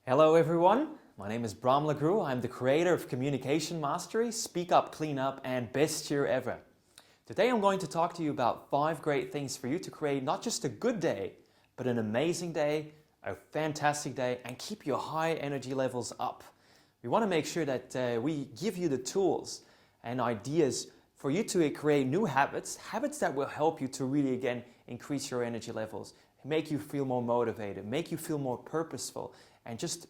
Hello everyone, my name is Bram Lagrou. I'm the creator of Communication Mastery, Speak Up, Clean Up, and Best Year Ever. Today I'm going to talk to you about 5 great things for you to create not just a good day, but an amazing day, a fantastic day, and keep your high energy levels up. We want to make sure that we give you the tools and ideas for you to create new habits that will help you to really again increase your energy levels, make you feel more motivated, make you feel more purposeful, and just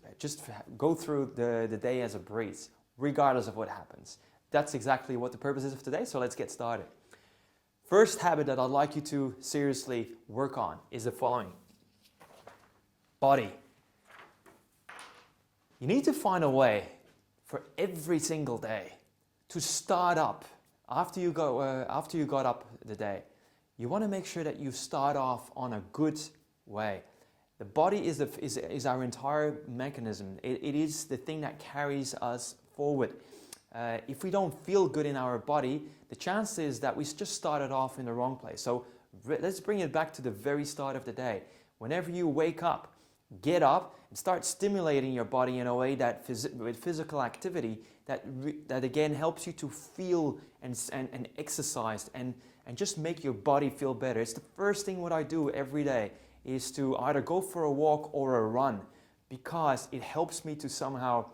go through the day as a breeze, regardless of what happens. That's exactly what the purpose is of today, so let's get started. First habit that I'd like you to seriously work on is the following. Body. You need to find a way for every single day to start up after you got up the day. You want to make sure that you start off on a good way. The body is our entire mechanism. It is the thing that carries us forward. If we don't feel good in our body, the chance is that we just started off in the wrong place. So let's bring it back to the very start of the day. Whenever you wake up, get up and start stimulating your body in a way that with physical activity that again helps you to feel and exercise and just make your body feel better. It's the first thing what I do every day is to either go for a walk or a run, because it helps me to somehow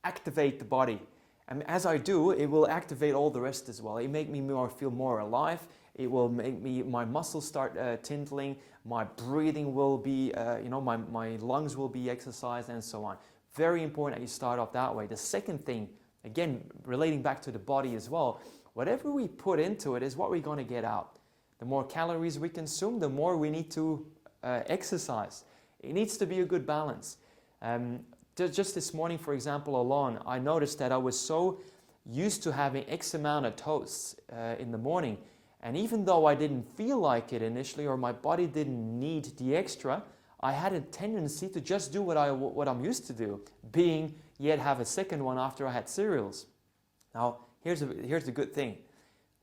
activate the body. And as I do, it will activate all the rest as well. It make me feel more alive. It will make my muscles start tingling. My breathing will be, my lungs will be exercised and so on. Very important that you start off that way. The second thing, again, relating back to the body as well, whatever we put into it is what we're going to get out. The more calories we consume, the more we need to exercise. It needs to be a good balance. Just this morning, for example, alone, I noticed that I was so used to having X amount of toasts in the morning, and even though I didn't feel like it initially, or my body didn't need the extra, I had a tendency to just do what I'm used to do, being yet have a second one after I had cereals. Now, here's the good thing.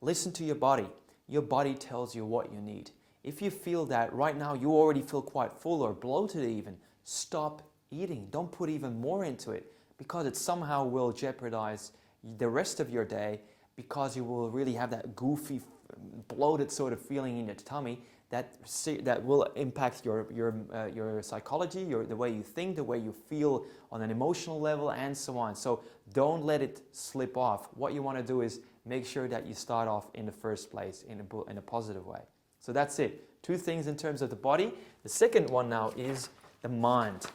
Listen to your body. Your body tells you what you need. If you feel that right now you already feel quite full or bloated even, stop eating. Don't put even more into it, because it somehow will jeopardize the rest of your day, because you will really have that goofy, bloated sort of feeling in your tummy that will impact your psychology, the way you think, the way you feel on an emotional level, and so on. So don't let it slip off. What you want to do is make sure that you start off in the first place in a positive way. So that's it. 2 things in terms of the body. The second one now is the mind.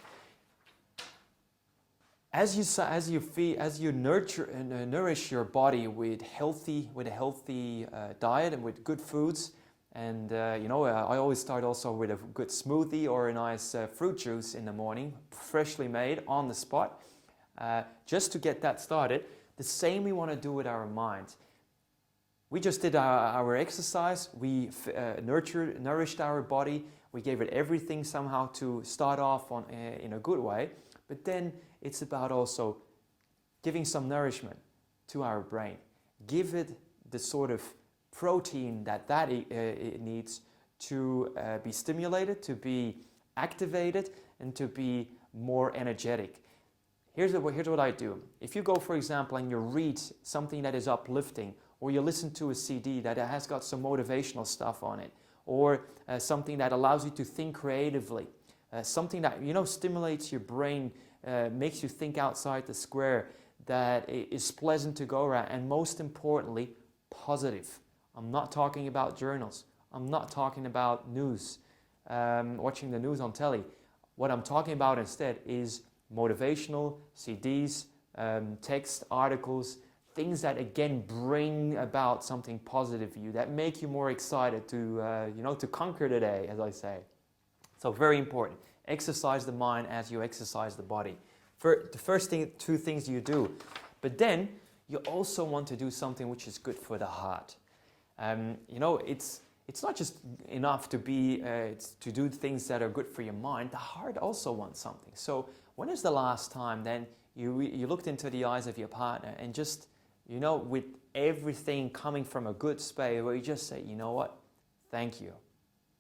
As you nourish your body with a healthy diet and with good foods, and I always start also with a good smoothie or a nice fruit juice in the morning, freshly made on the spot, just to get that started. The same we want to do with our mind. We just did our exercise, we nourished our body, we gave it everything somehow to start off in a good way, but then it's about also giving some nourishment to our brain. Give it the sort of protein that it needs to be stimulated, to be activated, and to be more energetic. Here's what I do. If you go, for example, and you read something that is uplifting, or you listen to a CD that has got some motivational stuff on it, or something that allows you to think creatively, something that stimulates your brain, makes you think outside the square, that is pleasant to go around, and most importantly, positive. I'm not talking about journals. I'm not talking about news, watching the news on telly. What I'm talking about instead is motivational CDs, text, articles, things that again bring about something positive for you, that make you more excited to conquer the day, as I say. So very important. Exercise the mind as you exercise the body. The first 2 things you do, but then you also want to do something which is good for the heart. It's not just enough to do things that are good for your mind. The heart also wants something. So when is the last time then you looked into the eyes of your partner and just with everything coming from a good space, where you just say, you know what, thank you.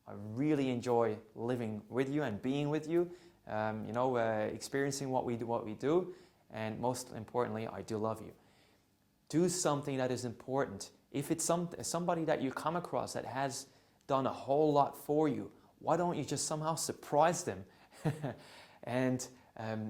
I really enjoy living with you and being with you. experiencing what we do, and most importantly, I do love you. Do something that is important. If it's somebody that you come across that has done a whole lot for you, why don't you just somehow surprise them and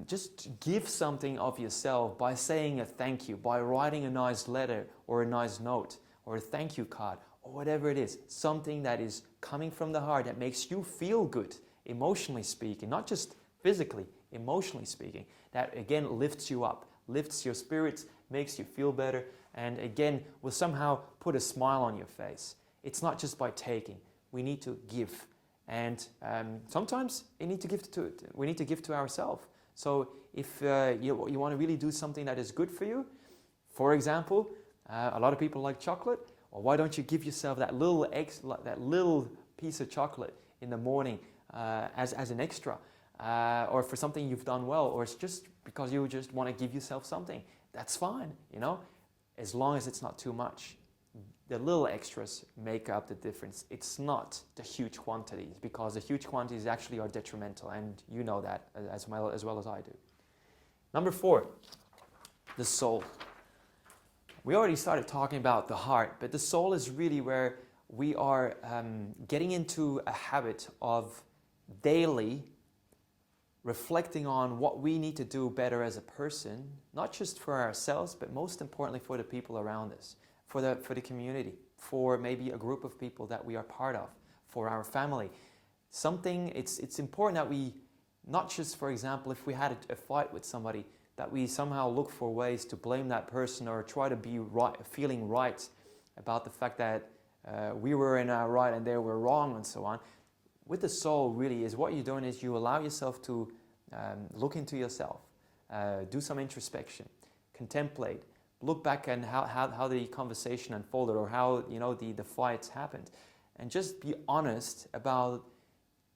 just give something of yourself by saying a thank you, by writing a nice letter or a nice note or a thank you card or whatever it is. Something that is coming from the heart that makes you feel good, emotionally speaking, not just physically, emotionally speaking. That again lifts you up, lifts your spirits, makes you feel better, and again will somehow put a smile on your face. It's not just by taking. We need to give. And sometimes we need to give to ourselves. So if you want to really do something that is good for you, for example, a lot of people like chocolate, or why don't you give yourself that little piece of chocolate in the morning as an extra, or for something you've done well, or it's just because you just want to give yourself something. That's fine, as long as it's not too much. The little extras make up the difference. It's not the huge quantities, because the huge quantities actually are detrimental, and you know that as well as I do. Number 4, the soul. We already started talking about the heart, but the soul is really where we are getting into a habit of daily reflecting on what we need to do better as a person, not just for ourselves, but most importantly for the people around us. For the community, for maybe a group of people that we are part of, for our family. It's important that we, not just, for example, if we had a fight with somebody, that we somehow look for ways to blame that person or try to be right, feeling right about the fact that we were in our right and they were wrong and so on. With the soul, really, is what you're doing is you allow yourself to look into yourself, do some introspection, contemplate, look back and how the conversation unfolded, or how the fights happened, and just be honest about,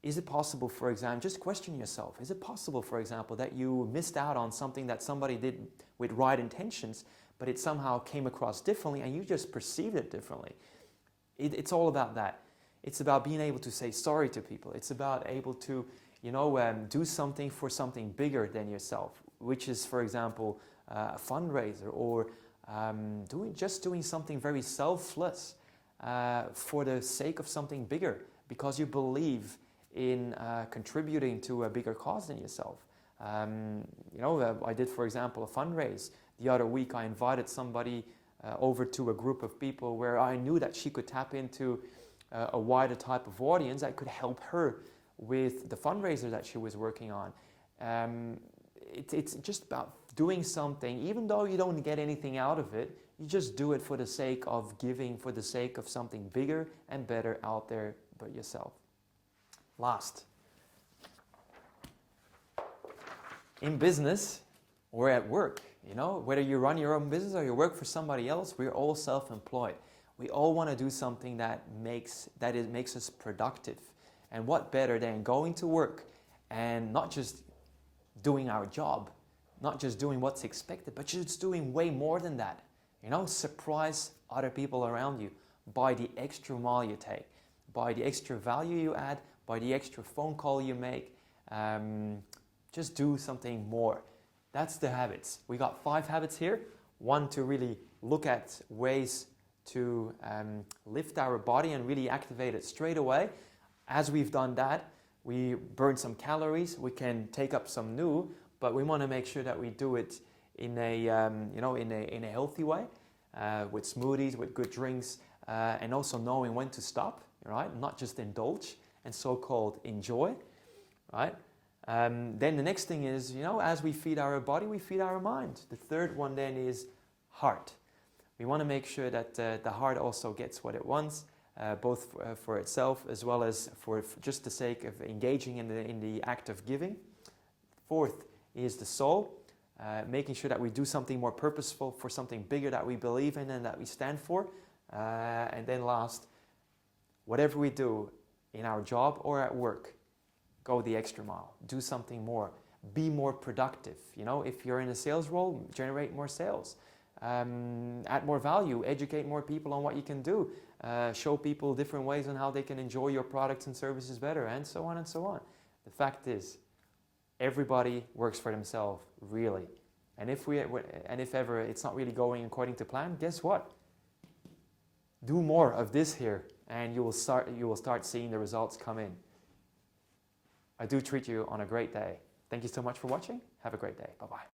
is it possible, for example, just question yourself, is it possible, for example, that you missed out on something that somebody did with right intentions, but it somehow came across differently and you just perceived it differently? It's all about that. It's about being able to say sorry to people. It's about able to do something for something bigger than yourself, which is, for example, a fundraiser, or doing something very selfless for the sake of something bigger, because you believe in contributing to a bigger cause than yourself. I did, for example, a fundraise. The other week I invited somebody over to a group of people where I knew that she could tap into a wider type of audience that could help her with the fundraiser that she was working on. It's just about doing something, even though you don't get anything out of it, you just do it for the sake of giving, for the sake of something bigger and better out there but yourself. Last, in business or at work, whether you run your own business or you work for somebody else, we're all self-employed. We all want to do something that makes us productive. And what better than going to work and not just doing our job, not just doing what's expected, but just doing way more than that. Surprise other people around you by the extra mile you take, by the extra value you add, by the extra phone call you make. Just do something more. That's the habits. We got 5 habits here. 1, to really look at ways to lift our body and really activate it straight away. As we've done that, we burn some calories, we can take up some new, but we want to make sure that we do it in a healthy way, with smoothies, with good drinks, and also knowing when to stop, right? Not just indulge and so-called enjoy, right? Then the next thing is, as we feed our body, we feed our mind. The third one then is heart. We want to make sure that the heart also gets what it wants, both for itself as well as for just the sake of engaging in the act of giving. Fourth is the soul, making sure that we do something more purposeful for something bigger that we believe in and that we stand for. And then last, whatever we do in our job or at work, go the extra mile, do something more, be more productive. If you're in a sales role, generate more sales. Add more value, educate more people on what you can do, show people different ways on how they can enjoy your products and services better, and so on and so on. The fact is, Everybody works for themselves, really. And if ever it's not really going according to plan, guess what? Do more of this here, and you will start seeing the results come in. I do treat you on a great day. Thank you so much for watching. Have a great day. Bye-bye.